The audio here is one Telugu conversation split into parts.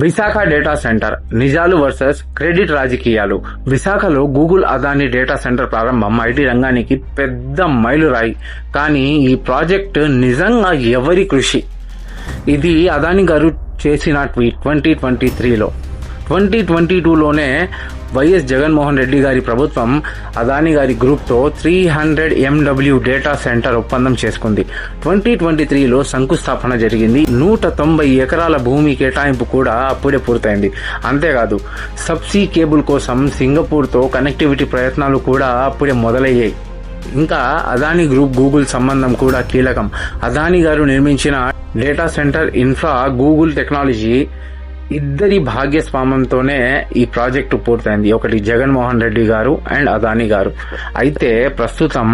విశాఖ డేటా సెంటర్ నిజాలు వర్సెస్ క్రెడిట్ రాజకీయాలు. విశాఖలో గూగుల్ అదానీ డేటా సెంటర్ ప్రారంభం ఐటీ రంగానికి పెద్ద మైలురాయి. కానీ ఈ ప్రాజెక్ట్ నిజంగా ఎవరి కృషి? ఇది అదానీ గారు చేసిన ట్వీట్ 2023లో. 2022లోనే వైఎస్ జగన్మోహన్ రెడ్డి గారి ప్రభుత్వం అదానీ గారి గ్రూప్తో 300 MW డేటా సెంటర్ ఒప్పందం చేసుకుంది. 2023లో శంకుస్థాపన జరిగింది. 190 ఎకరాల భూమి కేటాయింపు కూడా అప్పుడే పూర్తయింది. అంతేకాదు, సబ్సీ కేబుల్ కోసం సింగపూర్తో కనెక్టివిటీ ప్రయత్నాలు కూడా అప్పుడే మొదలయ్యాయి. ఇంకా అదానీ గ్రూప్ గూగుల్ సంబంధం కూడా కీలకం. అదానీ గారు నిర్మించిన data centre infra, Google technology ఇద్దరి భాగ్యస్వామ్యంతోనే ఈ ప్రాజెక్టు పూర్తయింది. ఒకటి జగన్మోహన్ రెడ్డి గారు అండ్ అదానీ గారు. అయితే ప్రస్తుతం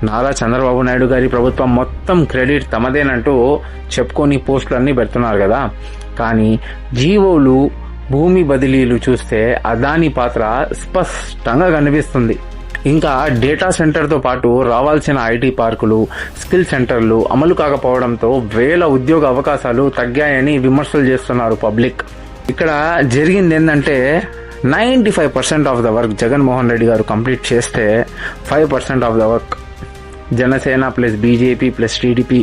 నారా చంద్రబాబు నాయుడు గారి ప్రభుత్వం మొత్తం క్రెడిట్ తమదేనంటూ చెప్పుకొని పోస్టులన్నీ పెడుతున్నారు కదా. కానీ జీవోలు, భూమి బదిలీలు చూస్తే అదానీ పాత్ర స్పష్టంగా కనిపిస్తుంది. ఇంకా డేటా సెంటర్తో పాటు రావాల్సిన ఐటీ పార్కులు, స్కిల్ సెంటర్లు అమలు కాకపోవడంతో వేల ఉద్యోగ అవకాశాలు తగ్గాయని విమర్శలు చేస్తున్నారు పబ్లిక్. ఇక్కడ జరిగింది ఏంటంటే 95% of the work Jaganmohan Reddy గారు కంప్లీట్ చేస్తే 5% of the work Janasena plus BJP plus TDP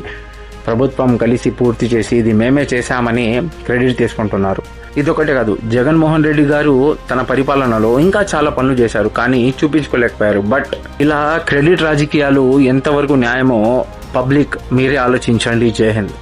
ప్రభుత్వం కలిసి పూర్తి చేసి ఇది మేమే చేశామని క్రెడిట్ తీసుకుంటున్నారు. ఇదొకటే కాదు, జగన్మోహన్ రెడ్డి గారు తన పరిపాలనలో ఇంకా చాలా పనులు చేశారు, కానీ చూపించుకోలేకపోయారు. బట్ ఇలా క్రెడిట్ రాజకీయాలు ఎంతవరకు న్యాయమో పబ్లిక్ మీరే ఆలోచించండి. జై హింద్.